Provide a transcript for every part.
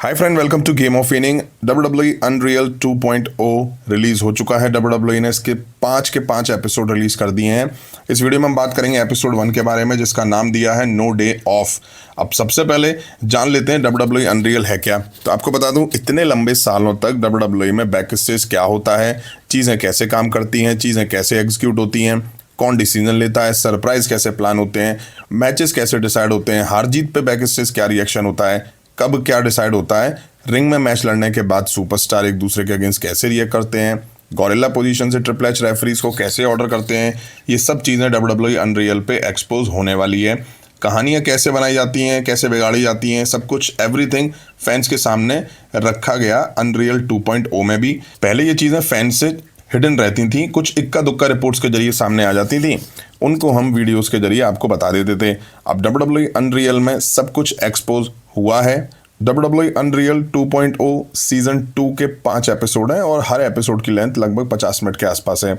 Hi friend, welcome to game of winning. WWE unreal 2.0 release हो चुका है। WWE ने इसके 5 एपिसोड रिलीज कर दिए हैं। इस वीडियो में हम बात करेंगे एपिसोड 1 के बारे में, जिसका नाम दिया है नो डे ऑफ। अब सबसे पहले जान लेते हैं WWE अनरियल है क्या। तो आपको बता दूं, इतने लंबे सालों तक WWE में बैक स्टेज क्या होता है, चीज़ें कैसे काम करती हैं, चीज़ें कैसे एग्जीक्यूट होती हैं, कौन डिसीजन लेता है, सरप्राइज कैसे प्लान होते हैं, मैचेस कैसे डिसाइड होते हैं, हार जीत पे बैक स्टेज क्या रिएक्शन होता है, कब क्या डिसाइड होता है, रिंग में मैच लड़ने के बाद सुपरस्टार एक दूसरे के अगेंस्ट कैसे रिएक्ट करते हैं, गॉरिल्ला पोजीशन से ट्रिपल एच रेफरीज को कैसे ऑर्डर करते हैं, ये सब चीज़ें WWE अनरियल पे एक्सपोज होने वाली है। कहानियाँ कैसे बनाई जाती हैं, कैसे बिगाड़ी जाती हैं, सब कुछ एवरीथिंग फैंस के सामने रखा गया अनरियल 2.0 में भी। पहले ये चीज़ें फैंस से हिडन रहती थी, कुछ इक्का दुक्का रिपोर्ट्स के जरिए सामने आ जाती थी, उनको हम वीडियोस के जरिए आपको बता देते थे। अब WWE अनरियल में सब कुछ एक्सपोज हुआ है। WWE अनरियल 2.0 सीजन 2 के 5 एपिसोड हैं और हर एपिसोड की लेंथ लगभग 50 मिनट के आसपास है।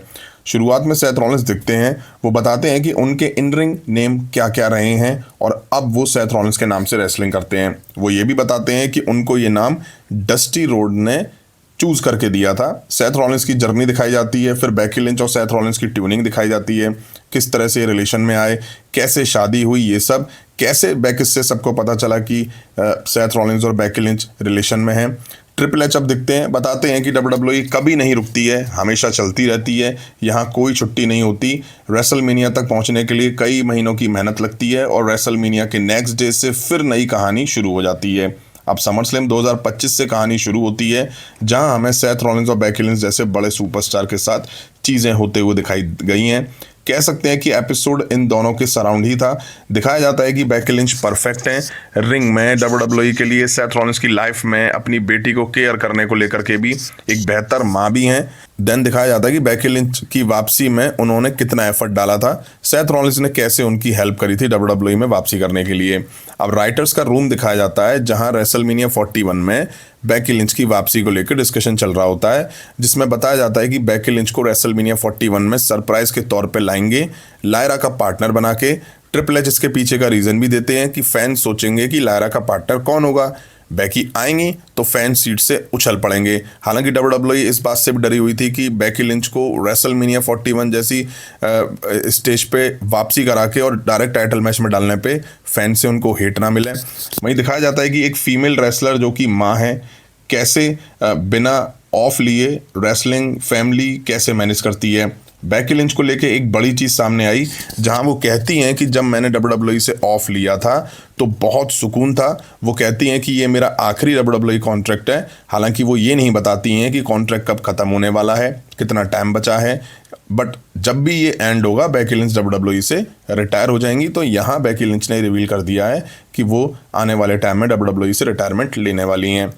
शुरुआत में सेथ रॉलिंस दिखते हैं, वो बताते हैं कि उनके इन रिंग नेम क्या क्या रहे हैं और अब वो सेथ रॉलिंस के नाम से रेसलिंग करते हैं। वो ये भी बताते हैं कि उनको ये नाम डस्टी रोड ने चूज करके दिया था। सेथ रॉलिंस की जर्नी दिखाई जाती है, फिर बेकी लिंच और सेथ रॉलिंस की ट्यूनिंग दिखाई जाती है, किस तरह से रिलेशन में आए, कैसे शादी हुई, ये सब कैसे बैक से सबको पता चला कि सेथ रॉलिंस और बेकी लिंच रिलेशन में हैं। ट्रिपल एच अब दिखते हैं, बताते हैं कि WWE कभी नहीं रुकती है, हमेशा चलती रहती है, यहाँ कोई छुट्टी नहीं होती। रेसलमेनिया तक पहुँचने के लिए कई महीनों की मेहनत लगती है और रेसलमेनिया के नेक्स्ट डे से फिर नई कहानी शुरू हो जाती है। अब समर स्लैम 2025 से कहानी शुरू होती है, जहां हमें सेथ रॉलिंस और बेकी लिंच जैसे बड़े सुपरस्टार के साथ चीज़ें होते हुए दिखाई गई हैं। कह सकते हैं कि एपिसोड इन दोनों के सराउंड ही था। दिखाया जाता है कि बेकी लिंच परफेक्ट हैं रिंग में, WWE के लिए सेथ रॉलिंस की लाइफ में अपनी बेटी को केयर करने को लेकर के भी एक बेहतर माँ भी हैं। देन दिखाया जाता है कि बेकी लिंच की वापसी में उन्होंने कितना एफर्ट डाला था, सेथ रॉलिंस ने कैसे उनकी हेल्प करी थी WWE में वापसी करने के लिए। अब राइटर्स का रूम दिखाया जाता है, जहां रेसलमेनिया 41 में बेकी लिंच की वापसी को लेकर डिस्कशन चल रहा होता है, जिसमें बताया जाता है कि बेकी लिंच को रेसलमेनिया 41 में सरप्राइज के तौर पे लाएंगे, लायरा का पार्टनर बना के। ट्रिपल एच इसके पीछे का रीजन भी देते हैं कि फैंस सोचेंगे कि लायरा का पार्टनर कौन होगा, बेकी आएंगी तो फैन सीट से उछल पड़ेंगे। हालांकि WWE इस बात से भी डरी हुई थी कि बेकी लिंच को रेसलमेनिया 41 जैसी स्टेज पे वापसी करा के और डायरेक्ट टाइटल मैच में डालने पे फैन से उनको हेट ना मिले। वहीं दिखाया जाता है कि एक फीमेल रेसलर जो कि माँ है, कैसे बिना ऑफ लिए रेसलिंग फैमिली कैसे मैनेज करती है। बेकी लिंच को लेके एक बड़ी चीज़ सामने आई, जहां वो कहती हैं कि जब मैंने WWE से ऑफ लिया था तो बहुत सुकून था। वो कहती हैं कि ये मेरा आखिरी WWE कॉन्ट्रैक्ट है। हालांकि वो ये नहीं बताती हैं कि कॉन्ट्रैक्ट कब ख़त्म होने वाला है, कितना टाइम बचा है, बट जब भी ये एंड होगा बेकी लिंच WWE से रिटायर हो जाएंगी। तो यहाँ बेकी लिंच ने रिवील कर दिया है कि वो आने वाले टाइम में WWE से रिटायरमेंट लेने वाली हैं।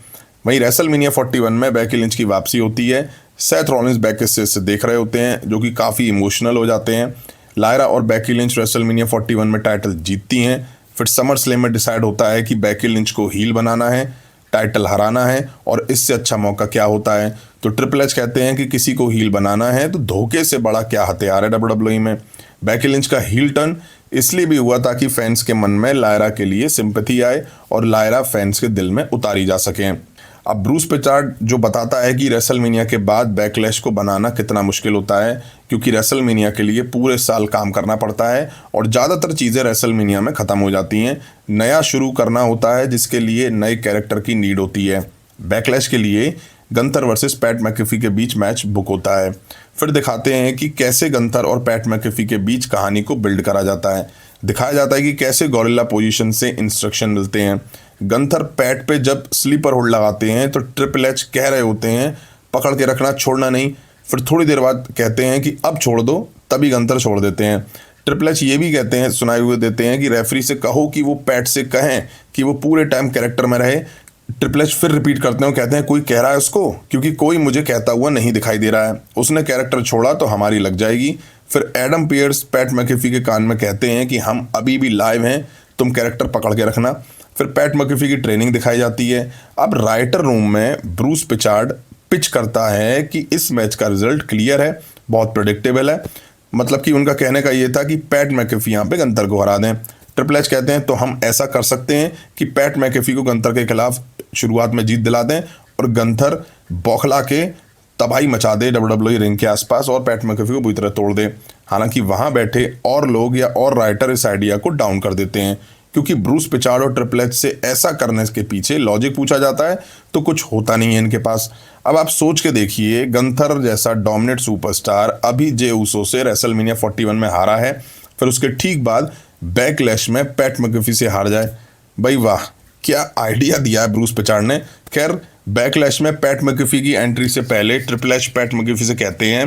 वहीं रेसलमेनिया 41 में बेकी लिंच की वापसी होती है। सेथ रॉलिंस बैक से देख रहे होते हैं, जो कि काफ़ी इमोशनल हो जाते हैं। लायरा और बेकी लिंच रेसलमेनिया 41 में टाइटल जीतती हैं। फिर समर स्लैम में डिसाइड होता है कि बेकी लिंच को हील बनाना है, टाइटल हराना है, और इससे अच्छा मौका क्या होता है। तो ट्रिपल एच कहते हैं कि किसी को हील बनाना है तो धोखे से बड़ा क्या हथियार है WWE में। बेकी लिंच का हील टर्न इसलिए भी हुआ ताकि फैंस के मन में लायरा के लिए सिंपैथी आए और लायरा फैंस के दिल में उतारी जा सकें। अब ब्रूस प्रिचार्ड जो बताता है कि रेसलमेनिया के बाद बैकलैश को बनाना कितना मुश्किल होता है, क्योंकि रेसलमेनिया के लिए पूरे साल काम करना पड़ता है और ज़्यादातर चीज़ें रेसलमेनिया में ख़त्म हो जाती हैं। नया शुरू करना होता है, जिसके लिए नए कैरेक्टर की नीड होती है। बैकलैश के लिए गंथर वर्सेस पैट मैकेफी के बीच मैच बुक होता है। फिर दिखाते हैं कि कैसे गंथर और पैट मैकेफी के बीच कहानी को बिल्ड करा जाता है। दिखाया जाता है कि कैसे गॉरिल्ला पोजीशन से इंस्ट्रक्शन मिलते हैं। गंथर पैट पे जब स्लीपर होल्ड लगाते हैं तो ट्रिपल एच कह रहे होते हैं पकड़ के रखना, छोड़ना नहीं। फिर थोड़ी देर बाद कहते हैं कि अब छोड़ दो, तभी गंथर छोड़ देते हैं। ट्रिपल एच ये भी कहते हैं, सुनाए हुए देते हैं कि रेफरी से कहो कि वो पैट से कहें कि वो पूरे टाइम कैरेक्टर में रहे। ट्रिपल एच फिर रिपीट करते हैं, कहते हैं कोई कह रहा है उसको, क्योंकि कोई मुझे कहता हुआ नहीं दिखाई दे रहा है, उसने कैरेक्टर छोड़ा तो हमारी लग जाएगी। फिर एडम पियर्स पैट मैकेफी के कान में कहते हैं कि हम अभी भी लाइव हैं, तुम कैरेक्टर पकड़ के रखना। फिर पैट मैकेफी की ट्रेनिंग दिखाई जाती है। अब राइटर रूम में ब्रूस प्रिचार्ड पिच करता है कि इस मैच का रिजल्ट क्लियर है, बहुत प्रेडिक्टेबल है। मतलब कि उनका कहने का ये था कि पैट मैकेफी यहाँ पे गंथर को हरा दें। ट्रिपल एच कहते हैं तो हम ऐसा कर सकते हैं कि पैट मैकेफी को गंथर के खिलाफ शुरुआत में जीत दिला दें और गंथर बौखला के तबाही मचा दे WWE रिंग के आसपास और पैट मैकेफी को बुरी तरह तोड़ दे। हालांकि वहां बैठे और लोग या और राइटर इस आइडिया को डाउन कर देते हैं, क्योंकि ब्रूस पिचार्ड और ट्रिपल एच से ऐसा करने के पीछे लॉजिक पूछा जाता है तो कुछ होता नहीं है इनके पास। अब आप सोच के देखिए, गंथर जैसा डोमिनेट सुपरस्टार अभी जे ऊसो से रेसलमेनिया 41 में हारा है, फिर उसके ठीक बाद बैकलैश में पैट मैकेफी से हार जाए। भाई वाह, क्या आइडिया दिया है ब्रूस पिचार्ड ने। खैर, बैकलैश में पैट मैकेफी की एंट्री से पहले ट्रिपल एच पैट मैकेफी से कहते हैं,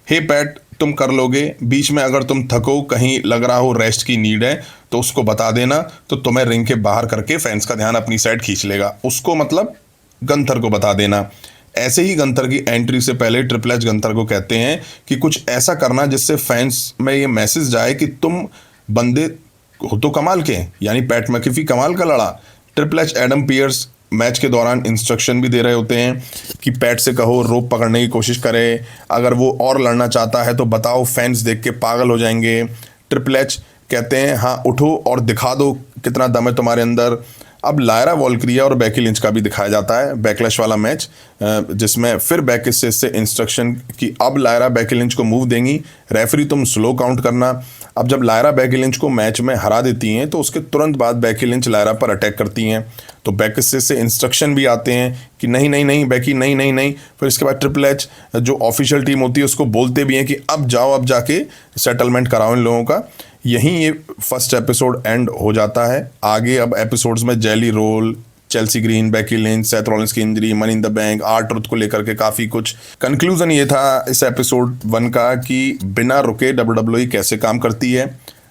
हे पैट, तुम कर लोगे, बीच में अगर तुम थको, कहीं लग रहा हो रेस्ट की नीड है तो उसको बता देना, तो तुम्हें रिंग के बाहर करके फैंस का ध्यान अपनी साइड खींच लेगा। उसको मतलब गंथर को बता देना। ऐसे ही गंथर की एंट्री से पहले ट्रिपल एच गंथर को कहते हैं कि कुछ ऐसा करना जिससे फैंस में ये मैसेज जाए कि तुम बंदे हो तो कमाल के, यानी पैट मैकेफी कमाल का लड़ा। Triple H Adam Pearce match के दौरान इंस्ट्रक्शन भी दे रहे होते हैं कि पैट से कहो रोप पकड़ने की कोशिश करे, अगर वो और लड़ना चाहता है तो बताओ, फैंस देख के पागल हो जाएंगे। ट्रिपल एच कहते हैं, हाँ उठो और दिखा दो कितना दम है तुम्हारे अंदर। अब लायरा वॉल्क्रिया और बेकी लिंच का भी दिखाया जाता है बैकलैश वाला मैच, जिसमें फिर बेकी से इंस्ट्रक्शन कि अब लायरा बेकी लिंच को मूव देंगी, रेफरी तुम स्लो काउंट करना। अब जब लायरा बेकी लिंच को मैच में हरा देती हैं तो उसके तुरंत बाद बेकी लिंच लायरा पर अटैक करती हैं, तो बेकी से इंस्ट्रक्शन भी आते हैं कि नहीं नहीं नहीं बेकी, नहीं नहीं नहीं। फिर इसके बाद ट्रिपल एच जो ऑफिशियल टीम होती है उसको बोलते भी हैं कि अब जाओ, अब जाके सेटलमेंट कराओ इन लोगों का। यहीं ये फर्स्ट एपिसोड एंड हो जाता है। आगे अब एपिसोड्स में Jelly Roll, Chelsea Green, Becky Lynch, Seth Rollins की injury, money in the bank, R-Truth को लेकर के काफ़ी कुछ। कंक्लूजन ये था इस एपिसोड 1 का कि बिना रुके WWE कैसे काम करती है,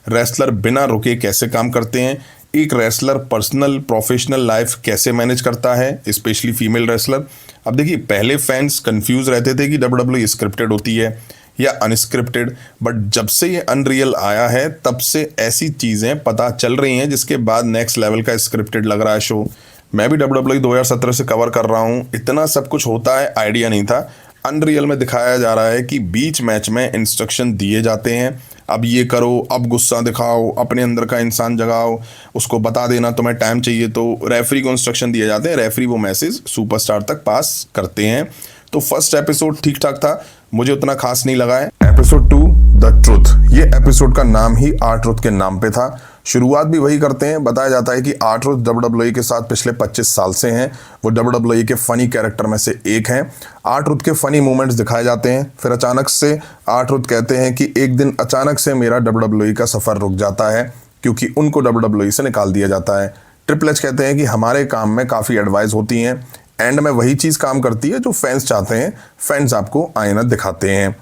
रेसलर बिना रुके कैसे काम करते हैं, एक रेसलर पर्सनल प्रोफेशनल लाइफ कैसे मैनेज करता है, स्पेशली फीमेल रेसलर। अब देखिए, पहले फैंस कंफ्यूज रहते थे कि WWE स्क्रिप्टेड होती है या अनस्क्रिप्टेड, बट जब से ये अनरियल आया है तब से ऐसी चीज़ें पता चल रही हैं जिसके बाद नेक्स्ट लेवल का स्क्रिप्टेड लग रहा है शो। मैं भी WWE 2017 से कवर कर रहा हूँ, इतना सब कुछ होता है आइडिया नहीं था। अनरियल में दिखाया जा रहा है कि बीच मैच में इंस्ट्रक्शन दिए जाते हैं, अब ये करो, अब गुस्सा दिखाओ, अपने अंदर का इंसान जगाओ, उसको बता देना तुम्हें टाइम चाहिए, तो रेफरी को इंस्ट्रक्शन दिए जाते हैं, रेफरी वो मैसेज सुपरस्टार तक पास करते हैं। तो फर्स्ट एपिसोड ठीक ठाक था, मुझे उतना खास नहीं लगा है। एपिसोड 2 द ट्रुथ, ये एपिसोड का नाम ही R-Truth के नाम पे था। शुरुआत भी वही करते हैं, बताया जाता है कि R-Truth WWE के साथ पिछले 25 साल से हैं, वो WWE के फनी कैरेक्टर में से एक हैं। R-Truth के फनी मोमेंट्स दिखाए जाते हैं। फिर अचानक से R-Truth कहते हैं कि एक दिन अचानक से मेरा WWE का सफ़र रुक जाता है क्योंकि उनको WWE से निकाल दिया जाता है। ट्रिपल एच कहते हैं कि हमारे काम में काफ़ी एडवाइस होती हैं, एंड में वही चीज़ काम करती है जो फैंस चाहते हैं, फैंस आपको आईना दिखाते हैं।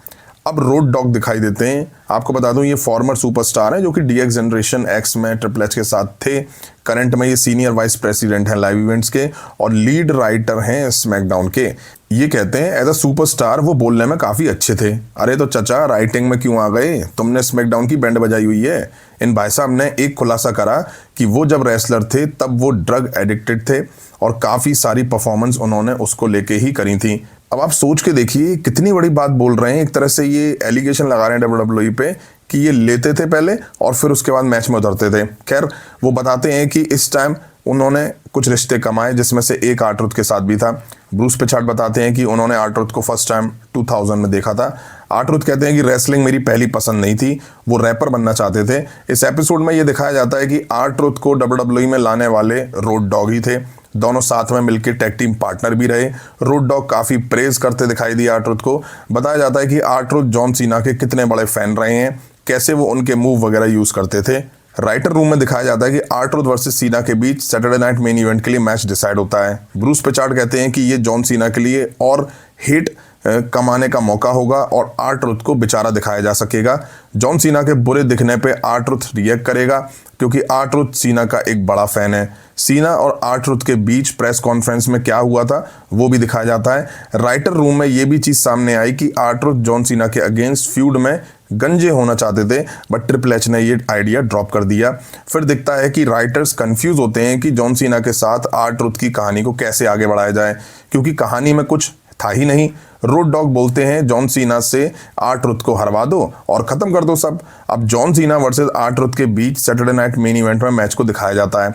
अब रोड डॉग दिखाई देते हैं। आपको बता दूं, ये फॉर्मर सुपरस्टार हैं जो कि DX जनरेशन X में ट्रिपल एच के साथ थे। करंट में ये सीनियर वाइस प्रेसिडेंट हैं लाइव इवेंट्स के और लीड राइटर हैं स्मैकडाउन के। ये कहते हैं एज अ सुपरस्टार वो बोलने में काफ़ी अच्छे थे। अरे तो चचा, राइटिंग में क्यों आ गए, तुमने स्मैकडाउन की बैंड बजाई हुई है। इन भाई साहब ने एक खुलासा करा कि वो जब रेसलर थे तब वो ड्रग एडिक्टेड थे और काफ़ी सारी परफॉर्मेंस उन्होंने उसको लेके ही करी थी। अब आप सोच के देखिए कितनी बड़ी बात बोल रहे हैं। एक तरह से ये एलिगेशन लगा रहे हैं WWE पे कि ये लेते थे पहले और फिर उसके बाद मैच में उतरते थे। खैर, वो बताते हैं कि इस टाइम उन्होंने कुछ रिश्ते कमाए जिसमें से एक R-Truth के साथ भी था। ब्रूस पिचार्ड बताते हैं कि उन्होंने R-Truth को फर्स्ट टाइम 2000 में देखा था। R-Truth कहते हैं कि रेसलिंग मेरी पहली पसंद नहीं थी, वो रैपर बनना चाहते थे। इस एपिसोड में ये दिखाया जाता है कि R-Truth को WWE में लाने वाले रोड डॉग ही थे। दोनों साथ में मिलकर टैग टीम पार्टनर भी रहे। रोड डॉग काफ़ी प्रेज करते दिखाई दिए R-Truth को। बताया जाता है कि R-Truth जॉन सीना के कितने बड़े फैन रहे हैं, कैसे वो उनके मूव वगैरह यूज़ करते थे। राइटर रूम में दिखाया जाता है कि R-Truth वर्सेस सीना के बीच सैटरडे नाइट मेन इवेंट के लिए मैच डिसाइड होता है। ब्रूस पिचार्ड कहते हैं कि ये जॉन सीना के लिए और हिट कमाने का मौका होगा और R-Truth को बेचारा दिखाया जा सकेगा। जॉन सीना के बुरे दिखने पे R-Truth रिएक्ट करेगा क्योंकि R-Truth सीना का एक बड़ा फैन है। सीना और R-Truth के बीच प्रेस कॉन्फ्रेंस में क्या हुआ था वो भी दिखाया जाता है। राइटर रूम में ये भी चीज़ सामने आई कि R-Truth जॉन सीना के अगेंस्ट फ्यूड में गंजे होना चाहते थे, बट ट्रिपल एच ने ये आइडिया ड्रॉप कर दिया। फिर दिखता है कि राइटर्स कंफ्यूज होते हैं कि जॉन सीना के साथ R-Truth की कहानी को कैसे आगे बढ़ाया जाए, क्योंकि कहानी में कुछ था ही नहीं। रोड डॉग बोलते हैं जॉन सीना से R-Truth को हरवा दो और ख़त्म कर दो सब। अब जॉन सीना वर्सेस R-Truth के बीच सैटरडे नाइट मेन इवेंट में मैच को दिखाया जाता है।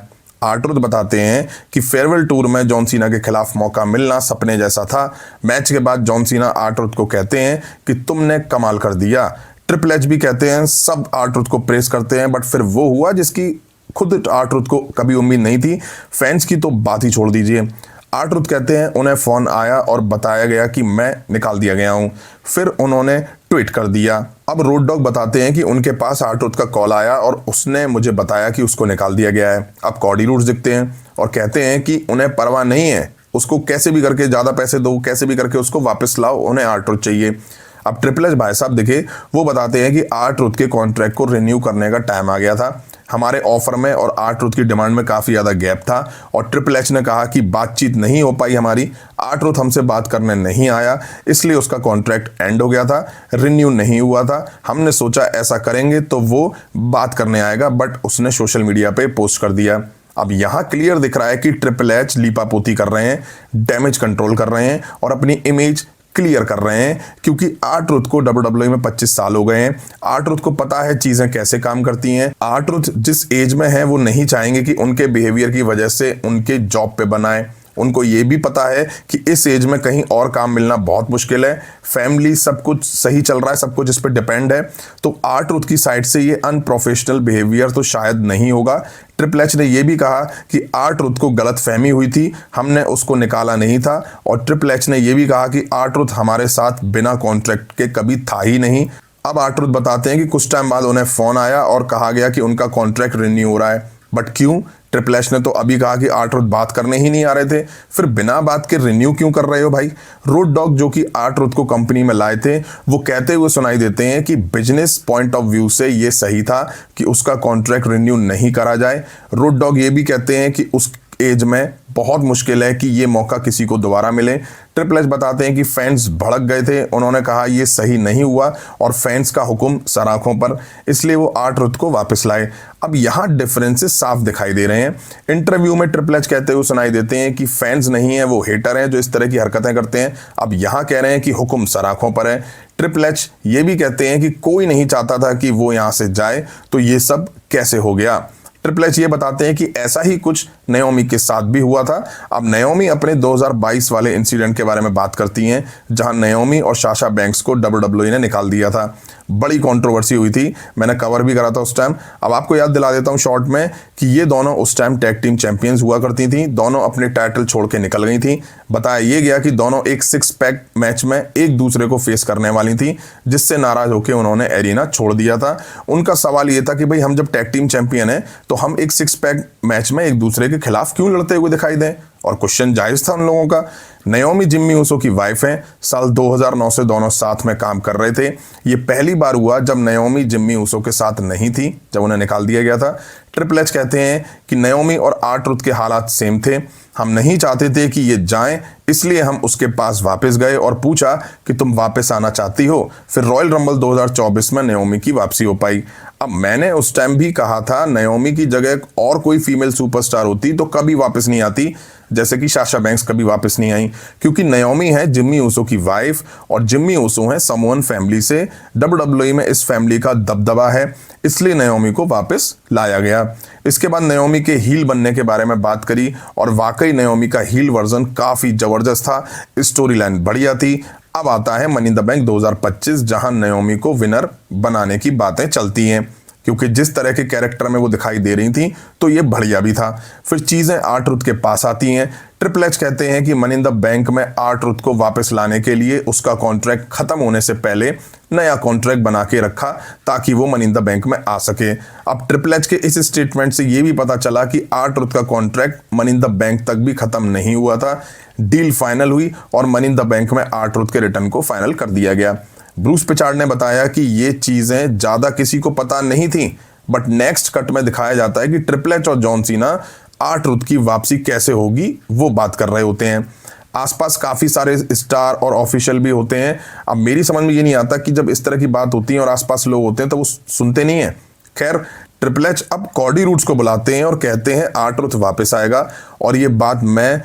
आर्ट्रुथ बताते हैं कि फेयरवेल टूर में जॉन सीना के खिलाफ मौका मिलना सपने जैसा था। मैच के बाद जॉन सीना आर्ट्रुथ को कहते हैं कि तुमने कमाल कर दिया। ट्रिपल एच भी कहते हैं, सब आर्ट्रुथ को प्रेस करते हैं, बट फिर वो हुआ जिसकी खुद आर्ट्रुथ को कभी उम्मीद नहीं थी। फैंस की तो बात ही छोड़ दीजिए। आर्ट्रुथ कहते हैं उन्हें फ़ोन आया और बताया गया कि मैं निकाल दिया गया हूं। फिर उन्होंने ट्वीट कर दिया। अब रोड डॉग बताते हैं कि उनके पास आर्ट्रुथ का कॉल आया और उसने मुझे बताया कि उसको निकाल दिया गया है। अब कॉडी रूड्स दिखते हैं और कहते हैं कि उन्हें परवाह नहीं है, उसको कैसे भी करके ज़्यादा पैसे दो, कैसे भी करके उसको वापस लाओ, उन्हें आर्ट्रुथ चाहिए। अब ट्रिपल एच भाई साहब दिखे, वो बताते हैं कि आर्ट्रुथ के कॉन्ट्रैक्ट को रिन्यू करने का टाइम आ गया था। हमारे ऑफर में और आर्ट्रुथ की डिमांड में काफ़ी ज़्यादा गैप था और ट्रिपल एच ने कहा कि बातचीत नहीं हो पाई हमारी, आर्ट्रुथ हमसे बात करने नहीं आया, इसलिए उसका कॉन्ट्रैक्ट एंड हो गया था, रिन्यू नहीं हुआ था। हमने सोचा ऐसा करेंगे तो वो बात करने आएगा, बट उसने सोशल मीडिया पे पोस्ट कर दिया। अब यहाँ क्लियर दिख रहा है कि ट्रिपल एच लीपापोती कर रहे हैं, डैमेज कंट्रोल कर रहे हैं और अपनी इमेज क्लियर कर रहे हैं, क्योंकि आर्ट्रुथ को WWE में 25 साल हो गए हैं। आर्ट्रुथ को पता है चीजें कैसे काम करती हैं। आर्ट्रुथ जिस एज में है वो नहीं चाहेंगे कि उनके बिहेवियर की वजह से उनके जॉब पे बनाए। उनको ये भी पता है कि इस एज में कहीं और काम मिलना बहुत मुश्किल है, फैमिली सब कुछ सही चल रहा है, सब कुछ इस पर डिपेंड है। तो आर्ट्रुथ की साइड से ये अनप्रोफेशनल बिहेवियर तो शायद नहीं होगा। ट्रिपल एच ने यह भी कहा कि आर्ट्रुथ को गलत फहमी हुई थी, हमने उसको निकाला नहीं था। और ट्रिपल एच ने यह भी कहा कि आर्ट्रुथ हमारे साथ बिना कॉन्ट्रैक्ट के कभी था ही नहीं। अब आर्ट्रुथ बताते हैं कि कुछ टाइम बाद उन्हें फोन आया और कहा गया कि उनका कॉन्ट्रैक्ट रिन्यू हो रहा है, बट क्यों? ट्रिपल एच ने तो अभी कहा कि आर्ट्रुथ बात करने ही नहीं आ रहे थे, फिर बिना बात के रिन्यू क्यों कर रहे हो भाई? रोड डॉग जो कि आर्ट्रुथ को कंपनी में लाए थे, वो कहते हुए सुनाई देते हैं कि बिजनेस पॉइंट ऑफ व्यू से ये सही था कि उसका कॉन्ट्रैक्ट रिन्यू नहीं करा जाए। रोड डॉग ये भी कहते हैं कि उस एज में बहुत मुश्किल है कि ये मौका किसी को दोबारा मिले। ट्रिपल एच बताते हैं कि फैंस भड़क गए थे, उन्होंने कहा ये सही नहीं हुआ और फैंस का हुक्म सर आंखों पर, इसलिए वो आर्ट्रुथ को वापस लाए। अब यहाँ डिफरेंसेस साफ दिखाई दे रहे हैं। इंटरव्यू में ट्रिपल एच कहते हुए सुनाई देते हैं कि फैंस नहीं है, वो हेटर हैं जो इस तरह की हरकतें करते हैं। अब यहाँ कह रहे हैं कि हुक्म सर आंखों पर है। ट्रिपल एच ये भी कहते हैं कि कोई नहीं चाहता था कि वो यहाँ से जाए, तो ये सब कैसे हो गया। ट्रिपल एच ये बताते हैं कि ऐसा ही कुछ नाओमी के साथ भी हुआ था। अब नाओमी अपने 2022 वाले इंसिडेंट के बारे में बात करती हैं, जहां नाओमी और साशा बैंक्स को WWE ने निकाल दिया था। बड़ी कंट्रोवर्सी हुई थी, मैंने कवर भी करा था उस टाइम। अब आपको याद दिला देता हूं शॉर्ट में कि ये दोनों उस टाइम टैग टीम चैंपियंस हुआ करती थी, दोनों अपने टाइटल छोड़ के निकल गई थी। बताया ये गया कि दोनों एक 6 पैक मैच में एक दूसरे को फेस करने वाली थी, जिससे नाराज होकर उन्होंने एरिना छोड़ दिया था। उनका सवाल ये था कि भाई हम जब टैग टीम चैंपियन है तो हम एक 6 पैक मैच में एक दूसरे के खिलाफ क्यों लड़ते हुए दिखाई दें, और क्वेश्चन जायज था उन लोगों का। नाओमी जिम्मी ऊसो की वाइफ हैं, साल 2009 से दोनों साथ में काम कर रहे थे। ये पहली बार हुआ जब नाओमी जिम्मी ऊसो के साथ नहीं थी, जब उन्हें निकाल दिया गया था। ट्रिपल एच कहते हैं कि नाओमी और आर्ट्रुथ के हालात सेम थे, हम नहीं चाहते थे कि ये जाएं, इसलिए हम उसके पास वापस गए और पूछा कि तुम वापस आना चाहती हो। फिर रॉयल रंबल 2024 में नाओमी की वापसी हो पाई। अब मैंने उस टाइम भी कहा था नाओमी की जगह और कोई फीमेल सुपरस्टार होती तो कभी वापस नहीं आती, जैसे कि साशा बैंक्स कभी वापस नहीं आई, क्योंकि नाओमी है जिम्मी ऊसो की वाइफ और जिम्मी ऊसो है समोन फैमिली से। WWE में इस फैमिली का दबदबा है, इसलिए नाओमी को वापस लाया गया। इसके बाद नाओमी के हील बनने के बारे में बात करी और वाकई नाओमी का हील वर्जन काफी जबरदस्त था, स्टोरी लाइन बढ़िया थी। अब आता है मनी इन द बैंक 2025, जहां नाओमी को विनर बनाने की बातें चलती हैं, क्योंकि जिस तरह के कैरेक्टर में वो दिखाई दे रही थी तो ये बढ़िया भी था। फिर चीजें आर्ट्रुथ के पास आती हैं। ट्रिपल एच कहते हैं कि मनी इन द बैंक में आर्ट्रुथ को वापस लाने के लिए उसका कॉन्ट्रैक्ट खत्म होने से पहले नया कॉन्ट्रैक्ट बना के रखा ताकि वो मनी इन द बैंक में आ सके। अब ट्रिपल एच के इस स्टेटमेंट से ये भी पता चला कि आर्ट्रुथ का contract money in the bank तक भी खत्म नहीं हुआ था। डील फाइनल हुई और मनी इन द बैंक में आर्ट्रुथ के रिटर्न को फाइनल कर दिया गया। ब्रूस पिचार्ड ने बताया कि ये चीजें ज्यादा किसी को पता नहीं थी, बट नेक्स्ट कट में दिखाया जाता है कि ट्रिपल एच और जॉन सीना आर्ट्रुथ की वापसी कैसे होगी वो बात कर रहे होते हैं। आसपास काफी सारे स्टार और ऑफिशियल भी होते हैं। अब मेरी समझ में ये नहीं आता कि जब इस तरह की बात होती है और आसपास लोग होते हैं तो वो सुनते नहीं है। खैर, ट्रिपल एच अब कॉडी रूड्स को बुलाते हैं और कहते हैं आर्ट्रुथ वापस आएगा, और ये बात मैं,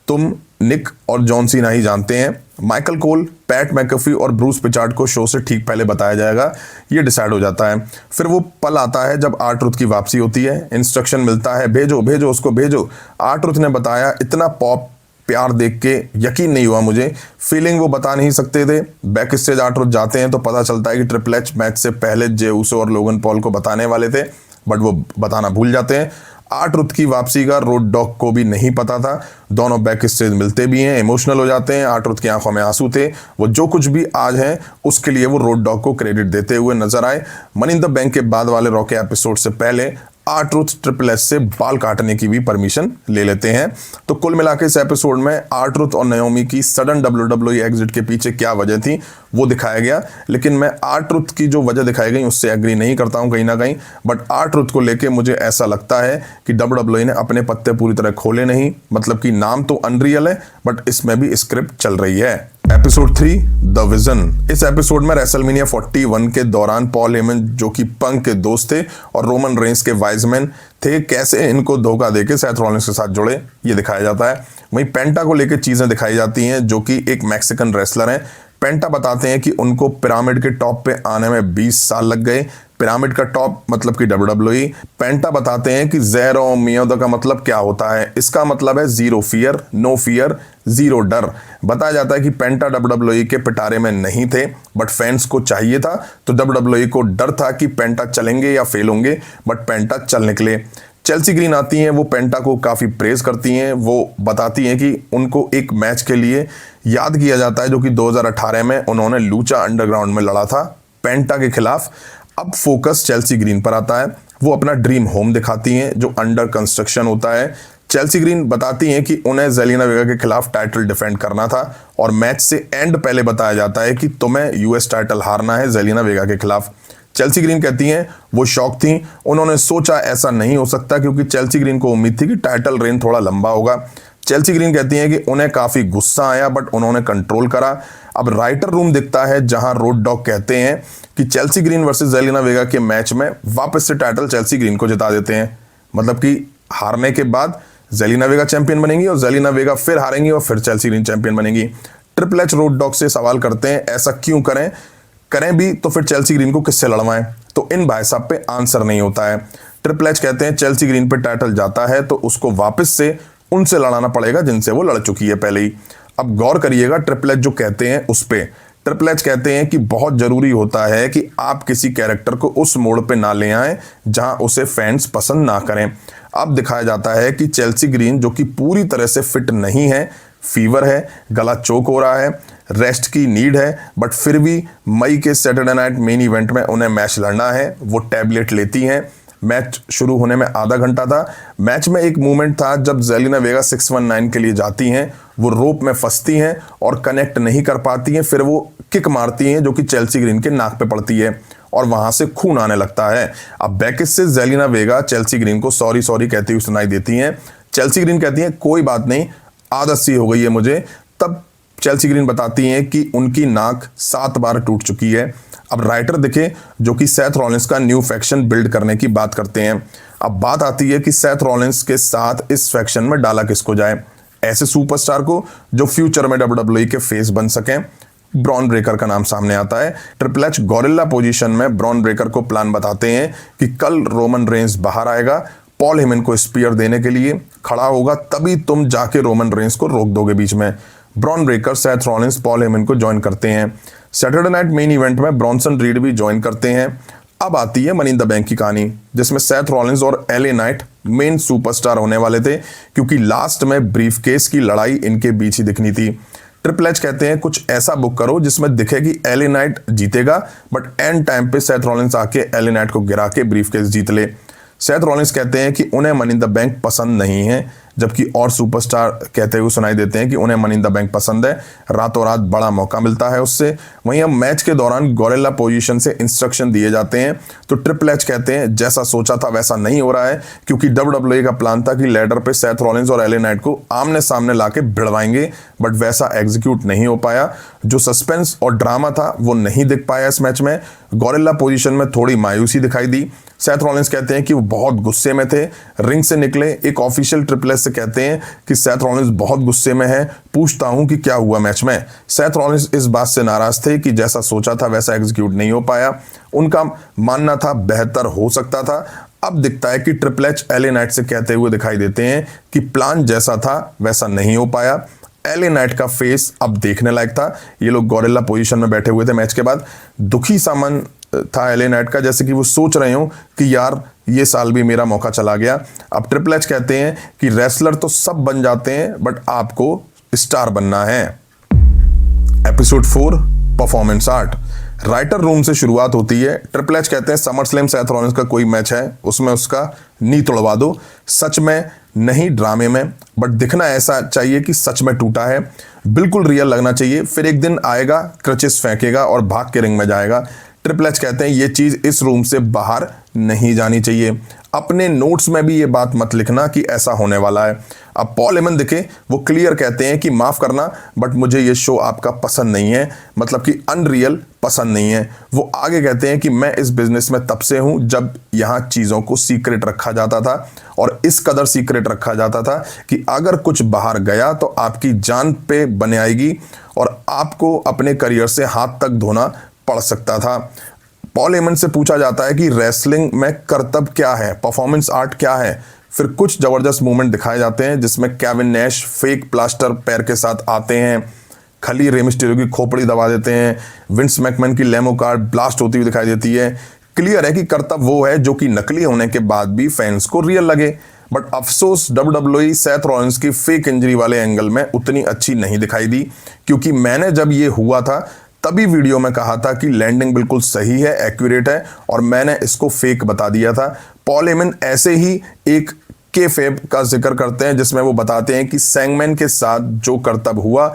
तुम, निक और जॉन सीना ही जानते हैं। माइकल कोल, पैट मैकफी और ब्रूस पिचार्ड को शो से ठीक पहले बताया जाएगा, ये डिसाइड हो जाता है। फिर वो पल आता है जब आर-ट्रुथ की वापसी होती है। इंस्ट्रक्शन मिलता है, भेजो भेजो उसको भेजो। आर-ट्रुथ ने बताया, इतना पॉप प्यार देख के यकीन नहीं हुआ मुझे। फीलिंग वो बता नहीं सकते थे। बैक स्टेज आर-ट्रुथ जाते हैं तो पता चलता है कि ट्रिपल एच मैच से पहले जे ऊसो और लोगन पॉल को बताने वाले थे, बट वो बताना भूल जाते हैं। आर-ट्रुथ की वापसी का रोड डॉग को भी नहीं पता था। दोनों बैक स्टेज मिलते भी हैं, इमोशनल हो जाते हैं। आर-ट्रुथ की आंखों में आंसू थे। वो जो कुछ भी आज है उसके लिए वो रोड डॉग को क्रेडिट देते हुए नजर आए। मनी इन द बैंक के बाद वाले रॉ के एपिसोड से पहले आर-ट्रुथ ट्रिपल एच से बाल काटने की भी परमिशन ले लेते हैं। तो कुल मिलाकर इस एपिसोड में आर-ट्रुथ और नाओमी की सडन WWE एग्जिट के पीछे क्या वजह थी वो दिखाया गया। लेकिन मैं आर-ट्रुथ की जो वजह दिखाई गई उससे एग्री नहीं करता हूं कहीं ना कहीं। बट आर-ट्रुथ को लेके मुझे ऐसा लगता है कि WWE ने अपने पत्ते पूरी तरह खोले नहीं। मतलब कि नाम तो अनरियल है, बट इसमें भी स्क्रिप्ट चल रही है। Episode 3 the vision. इस एपिसोड में रेसलमेनिया 41 के दौरान पॉल हेमन, जो कि पंक के दोस्त थे और रोमन रेंस के वाइज मैन थे, कैसे इनको धोखा देके सेथ रॉलिंस के साथ जुड़े ये दिखाया जाता है। वहीं पेंटा को लेकर चीजें दिखाई जाती हैं, जो कि एक मैक्सिकन रेसलर हैं। पेंटा बताते हैं कि उनको पिरामिड के टॉप पे आने में 20 साल लग गए। पिरामिड का टॉप मतलब कि WWE। पेंटा बताते हैं कि ज़ेरो मियोदा का मतलब क्या होता है। इसका मतलब है zero fear, no fear, zero डर। बताया जाता है कि पेंटा WWE के पिटारे में नहीं थे, बट फैंस को चाहिए था। तो WWE को डर था कि पेंटा चलेंगे या फेल होंगे, बट पेंटा चल निकले। चेल्सी ग्रीन आती हैं, वो पेंटा को काफ़ी प्रेज करती हैं। वो बताती हैं कि उनको एक मैच के लिए याद किया जाता है जो कि 2018 में उन्होंने लूचा अंडरग्राउंड में लड़ा था पेंटा के खिलाफ। अब फोकस चेल्सी ग्रीन पर आता है। वो अपना ड्रीम होम दिखाती हैं जो अंडर कंस्ट्रक्शन होता है। चेल्सी ग्रीन बताती हैं कि उन्हें जेलिना वेगा के खिलाफ टाइटल डिफेंड करना था और मैच से एंड पहले बताया जाता है कि तुम्हें यूएस टाइटल हारना है जेलिना वेगा के खिलाफ। चेल्सी ग्रीन कहती हैं वो शॉक थी। उन्होंने सोचा ऐसा नहीं हो सकता क्योंकि चेल्सी ग्रीन को उम्मीद थी कि टाइटल रेन थोड़ा लंबा होगा। चेल्सी ग्रीन कहती हैं कि उन्हें काफ़ी गुस्सा आया बट उन्होंने कंट्रोल करा। अब राइटर रूम दिखता है जहां रोड डॉग कहते हैं कि चेल्सी ग्रीन वर्सेस जेलिना वेगा के मैच में वापस से टाइटल चेल्सी ग्रीन को जिता देते हैं। मतलब कि हारने के बाद जेलिना वेगा चैंपियन बनेंगी और जेलिना वेगा फिर हारेंगी और फिर चेल्सी ग्रीन चैंपियन बनेंगी। ट्रिपल एच रोड डॉग से सवाल करते हैं ऐसा क्यों करें भी तो फिर चेल्सी ग्रीन को किससे लड़वाएं। तो इन भाई साहब पे आंसर नहीं होता है। ट्रिपल एच कहते हैं चेल्सी ग्रीन पे टाइटल जाता है तो उसको वापस से उनसे लड़ाना पड़ेगा जिनसे वो लड़ चुकी है पहले ही। अब गौर करिएगा ट्रिपल एच जो कहते हैं उस पे। ट्रिपल एच कहते हैं कि बहुत जरूरी होता है कि आप किसी कैरेक्टर को उस मोड़ पे ना ले आएं जहां उसे फैंस पसंद ना करें। अब दिखाया जाता है कि चेल्सी ग्रीन जो कि पूरी तरह से फिट नहीं है, फीवर है, गला चोक हो रहा है, रेस्ट की नीड है, बट फिर भी मई के सैटरडे नाइट मेन इवेंट में उन्हें मैच लड़ना है। वो टैबलेट लेती हैं। मैच शुरू होने में आधा घंटा था। मैच में एक मूवमेंट था जब जेलिना वेगा 619 के लिए जाती हैं, वो रोप में फंसती हैं और कनेक्ट नहीं कर पाती हैं। फिर वो किक मारती हैं जो कि चेल्सी ग्रीन के नाक पे पड़ती है और वहां से खून आने लगता है। अब बैक से जेलिना वेगा चेल्सी ग्रीन को सॉरी कहती हुई सुनाई देती हैं। चेल्सी ग्रीन कहती हैं कोई बात नहीं, आदत सी हो गई है मुझे। तब चेल्सी ग्रीन बताती हैं कि उनकी नाक 7 बार टूट चुकी है। अब राइटर दिखे जो कि सेथ रॉलिंस का न्यू फैक्शन बिल्ड करने की बात करते हैं। अब बात आती है कि सेथ रॉलिंस के साथ इस फैक्शन में डाला किसको जाए, ऐसे सुपरस्टार को जो फ्यूचर में WWE के फेस बन सकें। ब्रॉन ब्रेकर का नाम सामने आता है। ट्रिपल एच गॉरिल्ला पोजीशन में ब्रॉन ब्रेकर को प्लान बताते हैं कि कल रोमन रेंस बाहर आएगा, पॉल हेमन को स्पीयर देने के लिए खड़ा होगा, तभी तुम जाके रोमन रेंस को रोक दोगे बीच में। Bron Breakker, Seth Rollins, Paul Heyman को ज्वाइन करते हैं। सैटरडे नाइट मेन इवेंट में ब्रॉनसन रीड भी ज्वाइन करते हैं। अब आती है मनी इन द बैंक की कहानी जिसमें सेथ रॉलिंस और LA नाइट मेन सुपरस्टार होने वाले थे क्योंकि लास्ट में ब्रीफकेस की लड़ाई इनके बीच ही दिखनी थी। ट्रिपल एच कहते हैं कुछ ऐसा बुक करो जिसमें दिखे कि LA नाइट जीतेगा, बट एंड टाइम पे सेथ रॉलिंस आके LA नाइट को गिरा के ब्रीफकेस जीत ले। सेथ रॉलिंस कहते हैं कि उन्हें मनी इन द बैंक पसंद नहीं है, जबकि और सुपरस्टार कहते हुए सुनाई देते हैं कि उन्हें मनी इन द बैंक पसंद है, रातों रात बड़ा मौका मिलता है उससे। वहीं अब मैच के दौरान गोरिल्ला पोजीशन से इंस्ट्रक्शन दिए जाते हैं तो ट्रिपल एच कहते हैं जैसा सोचा था वैसा नहीं हो रहा है क्योंकि WWE का प्लान था कि लैडर पे सेथ रॉलिंस और LA नाइट को आमने सामने लाके भिड़वाएंगे, बट वैसा एग्जीक्यूट नहीं हो पाया। जो सस्पेंस और ड्रामा था वो नहीं दिख पाया इस मैच में। गॉरिल्ला पोजीशन में थोड़ी मायूसी दिखाई दी। सेथ रॉलिंस कहते हैं कि वो बहुत गुस्से में थे, रिंग से निकले। एक ऑफिशियल ट्रिपल एच से कहते हैं कि सेथ रॉलिंस बहुत गुस्से में है, पूछता हूं कि क्या हुआ मैच में। सेथ रॉलिंस इस बात से नाराज थे कि जैसा सोचा था वैसा एग्जीक्यूट नहीं हो पाया। उनका मानना था बेहतर हो सकता था। अब दिखता है कि ट्रिपल एच एलए नाइट से कहते हुए दिखाई देते हैं कि प्लान जैसा था वैसा नहीं हो पाया। एलए नाइट का फेस अब देखने लायक था। ये लोग गॉरिल्ला पोजीशन में बैठे हुए थे मैच के बाद। दुखी सा मन था एलए नाइट का, जैसे कि वो सोच रहे हो कि यार ये साल भी मेरा मौका चला गया। अब ट्रिपल एच कहते हैं कि रेसलर तो सब बन जाते हैं बट आपको स्टार बनना है। Episode 4 performance art. Writer room से शुरुआत होती है। ट्रिपल एच कहते हैं समर स्लैम सेथ रॉलिंस का कोई मैच है उसमें उसका नी तोड़वा दो। सच में नहीं ड्रामे में, बट दिखना ऐसा चाहिए कि सच में टूटा है, बिल्कुल रियल लगना चाहिए। फिर एक दिन आएगा, क्रचेस फेंकेगा और भाग के रिंग में जाएगा। ट्रिपल एच कहते हैं ये चीज इस रूम से बाहर नहीं जानी चाहिए। अपने नोट्स में भी ये बात मत लिखना कि ऐसा होने वाला है। अब पॉल हेमन दिखे, वो क्लियर कहते हैं कि माफ करना बट मुझे ये शो आपका पसंद नहीं है, मतलब कि अनरियल पसंद नहीं है। वो आगे कहते हैं कि मैं इस बिजनेस में तब से हूं जब यहां चीजों को सीक्रेट रखा जाता था, और इस कदर सीक्रेट रखा जाता था कि अगर कुछ बाहर गया तो आपकी जान पे बन आएगी और आपको अपने करियर से हाथ तक धोना पड़ सकता था। पॉल हेमन से पूछा जाता है कि रेसलिंग में करतब क्या है, परफॉर्मेंस आर्ट क्या है। फिर कुछ जबरदस्त मूवमेंट दिखाए जाते हैं जिसमें केविन नैश फेक प्लास्टर पैर के साथ आते हैं, खली रे मिस्टेरियो की खोपड़ी दबा देते हैं, विंस मैकमैन की लेमो कार्ड ब्लास्ट होती हुई दिखाई देती है। क्लियर है कि करतब वो है जो कि नकली होने के बाद भी फैंस को रियल लगे। बट अफसोस WWE सेथ रॉलिंस की फेक इंजरी वाले एंगल में उतनी अच्छी नहीं दिखाई दी, क्योंकि मैंने जब ये हुआ था तभी वीडियो में कहा था कि लैंडिंग बिल्कुल सही है, एक्यूरेट है, और मैंने इसको फेक बता दिया था। पॉल हेमन ऐसे ही एक केफेब का जिक्र करते हैं जिसमें वो बताते हैं कि सैंगमैन के साथ जो करतब हुआ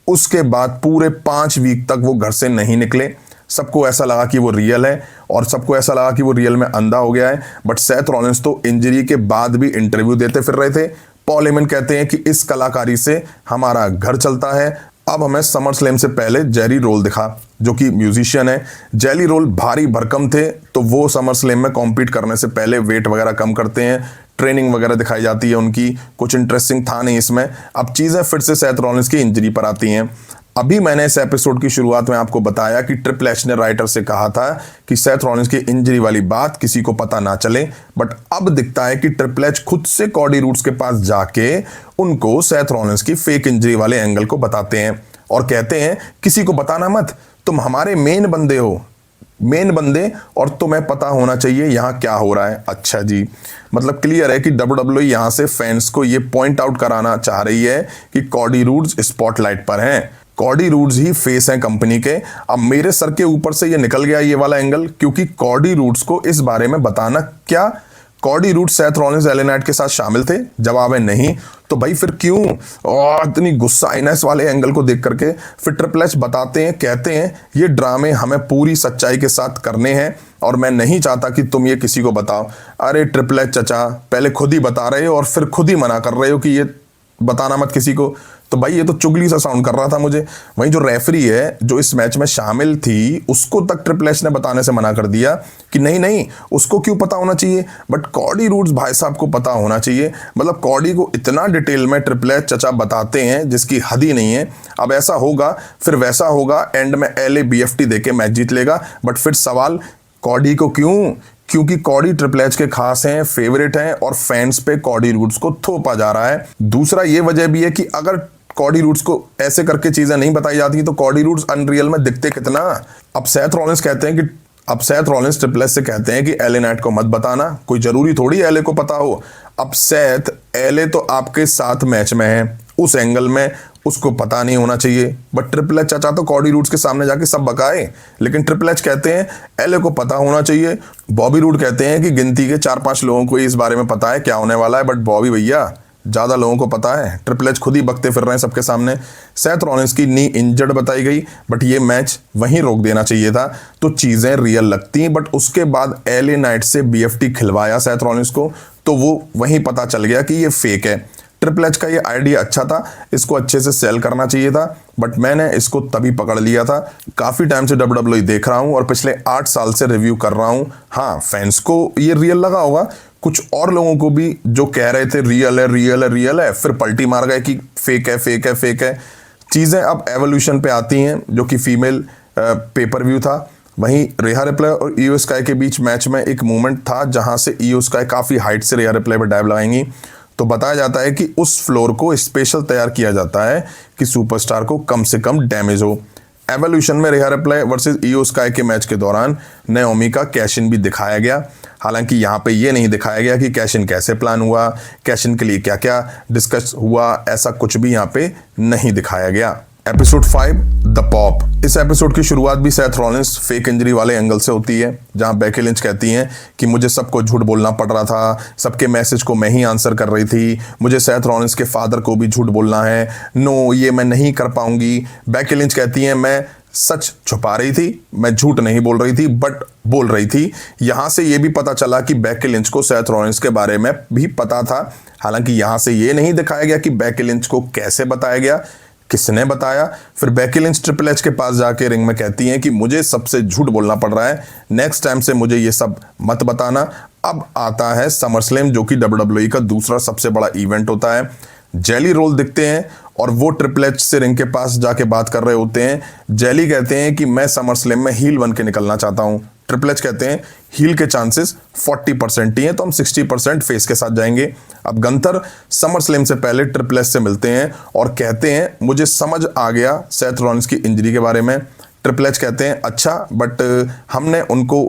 उसके बाद पूरे 5 वीक तक वो घर से नहीं निकले। सबको ऐसा लगा कि वो रियल है और सबको ऐसा लगा कि वो रियल में अंधा हो गया है। बट सेथ रॉलिंस तो इंजरी के बाद भी इंटरव्यू देते फिर रहे थे। पॉल हेमन कहते हैं कि इस कलाकारी से हमारा घर चलता है। अब हमें समर स्लैम से पहले जेरी रोल दिखा, जो कि म्यूजिशियन है। जेरी रोल भारी भरकम थे, तो वो समर स्लैम में कॉम्पीट करने से पहले वेट वगैरह कम करते हैं, ट्रेनिंग वगैरह दिखाई जाती है उनकी। कुछ इंटरेस्टिंग था नहीं इसमें। अब चीज़ें फिर से सेथ रॉलिंस की इंजरी पर आती हैं। अभी मैंने इस एपिसोड की शुरुआत में आपको बताया कि ट्रिपल एच ने राइटर से कहा था कि सेथ रॉलिंस की इंजरी वाली बात किसी को पता ना चले, बट अब दिखता है कि ट्रिपल एच खुद से कॉडी रूड्स के पास जाके उनको सेथ रॉलिंस की फेक इंजरी वाले एंगल को बताते हैं और कहते हैं किसी को बताना मत, तुम हमारे मेन बंदे हो, मेन बंदे, और तुम्हें पता होना चाहिए यहाँ क्या हो रहा है। अच्छा जी, मतलब क्लियर है कि WWE यहाँ से फैंस को ये पॉइंट आउट कराना चाह रही है कि कॉडी रूड्स स्पॉटलाइट पर हैं, कॉडी रूड्स ही फेस हैं कंपनी के। अब मेरे सर के ऊपर से ये निकल गया ये वाला एंगल, क्योंकि कॉडी रूड्स को इस बारे में बताना क्या, Cardi roads Seth Rollins LA night के साथ शामिल थे? जवाब है नहीं। तो भाई फिर क्यों इतनी गुस्सा आईना इस वाले एंगल को देख करके? फिर ट्रिपल एच बताते हैं, कहते हैं ये ड्रामे हमें पूरी सच्चाई के साथ करने हैं और मैं नहीं चाहता कि तुम ये किसी को बताओ। अरे ट्रिपल एच चचा, पहले खुद ही बता रहे हो और फिर खुद ही मना कर रहे हो कि ये बताना मत किसी को। तो भाई ये तो चुगली सा साउंड कर रहा था मुझे। वहीं जो रेफरी है जो इस मैच में शामिल थी उसको तक ट्रिपल एच ने बताने से मना कर दिया कि नहीं नहीं उसको क्यों पता होना चाहिए, बट कॉडी रूड्स भाई साहब को पता होना चाहिए। मतलब कॉडी को इतना डिटेल में ट्रिपल एच चचा बताते हैं जिसकी हद ही नहीं है। अब ऐसा होगा फिर वैसा होगा, एंड में LA BFT देके मैच जीत लेगा। बट फिर सवाल कॉडी को क्यों? क्योंकि कॉडी ट्रिपल एच के खास हैं, फेवरेट हैं और फैंस पे कॉडी रूड्स को थोपा जा रहा है। दूसरा ये वजह भी है कि अगर कॉडी रूड्स को ऐसे करके चीजें नहीं बताई जाती तो कॉडी रूड्स अनरियल में दिखते कितना। अब सेथ रॉलिंस कहते हैं कि सेथ रॉलिंस ट्रिपल एच से कहते हैं कि एलए नाइट को मत बताना, कोई जरूरी थोड़ी एलए को पता हो। अब सेथ, एलए तो आपके साथ मैच में है, उस एंगल में उसको पता नहीं होना चाहिए। बट ट्रिपल एच चाचा तो कॉडी रूड्स के सामने जाके सब बकाए, लेकिन ट्रिपल एच कहते हैं एलए को पता होना चाहिए। बॉबी रूड कहते हैं कि गिनती के 4-5 लोगों को इस बारे में पता है क्या होने वाला है, बट बॉबी भैया ज़्यादा लोगों को पता है। ट्रिपल एच खुद ही बकते फिर रहे हैं सबके सामने। सेथ रॉलिंस की नी इंजर्ड बताई गई, बट ये मैच वहीं रोक देना चाहिए था तो चीज़ें रियल लगती। बट उसके बाद LA नाइट से BFT खिलवाया सेथ रॉलिंस को, तो वो वहीं पता चल गया कि ये फेक है। ट्रिपल एच का ये आइडिया अच्छा था, इसको अच्छे से सेल करना चाहिए था, बट मैंने इसको तभी पकड़ लिया था। काफ़ी टाइम से WWE देख रहा हूँ और पिछले 8 साल से रिव्यू कर रहा हूँ। हाँ, फैंस को ये रियल लगा होगा, कुछ और लोगों को भी जो कह रहे थे रियल है रियल है रियल है, फिर पलटी मार गए कि फेक है फेक है फेक है। चीज़ें अब एवोल्यूशन पे आती हैं, जो कि फीमेल पेपर व्यू था। वहीं रेहा रिप्ले और ईओ स्काई के बीच मैच में एक मूवमेंट था जहां से ईओ स्काई काफ़ी हाइट से रेहा रिप्ले पर डाइव लगाएंगी। तो बताया जाता है कि उस फ्लोर को स्पेशल तैयार किया जाता है कि सुपरस्टार को कम से कम डैमेज हो। एवोल्यूशन में रेहा रिप्ले वर्सेस ईओ स्काई के मैच के दौरान नाओमी का कैश इन भी दिखाया गया। हालांकि यहाँ पे ये नहीं दिखाया गया कि कैश इन कैसे प्लान हुआ, कैश इन के लिए क्या क्या डिस्कस हुआ, ऐसा कुछ भी यहाँ पे नहीं दिखाया गया। Episode 5 the pop. इस एपिसोड की शुरुआत भी सेथ रॉलिंस फेक इंजरी वाले एंगल से होती है, जहां बेकी लिंच कहती हैं कि मुझे सबको झूठ बोलना पड़ रहा था, सबके मैसेज को मैं ही आंसर कर रही थी, मुझे सेथ रॉलिंस के फादर को भी झूठ बोलना है, नो ये मैं नहीं कर पाऊंगी। बेकी लिंच कहती हैं मैं सच छुपा रही थी, मैं झूठ नहीं बोल रही थी बट बोल रही थी। यहां से ये भी पता चला कि बेकी लिंच को सेथ रॉलिंस के बारे में भी पता था। हालांकि यहां से ये नहीं दिखाया गया कि बेकी लिंच को कैसे बताया गया, किसने बताया। फिर बेकी लिंच ट्रिपल एच के पास जाके रिंग में कहती हैं कि मुझे सबसे झूठ बोलना पड़ रहा है, नेक्स्ट टाइम से मुझे ये सब मत बताना। अब आता है समरस्लैम, जो कि WWE का दूसरा सबसे बड़ा इवेंट होता है। जेली रोल दिखते हैं और वो ट्रिपल एच से रिंग के पास जाके बात कर रहे होते हैं। जेली कहते हैं कि मैं समरस्लैम में हील बन के निकलना चाहता हूँ। ट्रिपल एच कहते हैं हील के चांसेस 40% ही हैं, तो हम 60% फेस के साथ जाएंगे। अब गंथर समरस्लैम से पहले ट्रिपल एच से मिलते हैं और कहते हैं मुझे समझ आ गया सेथ रॉलिंस की इंजरी के बारे में। ट्रिपल एच कहते हैं अच्छा, बट हमने उनको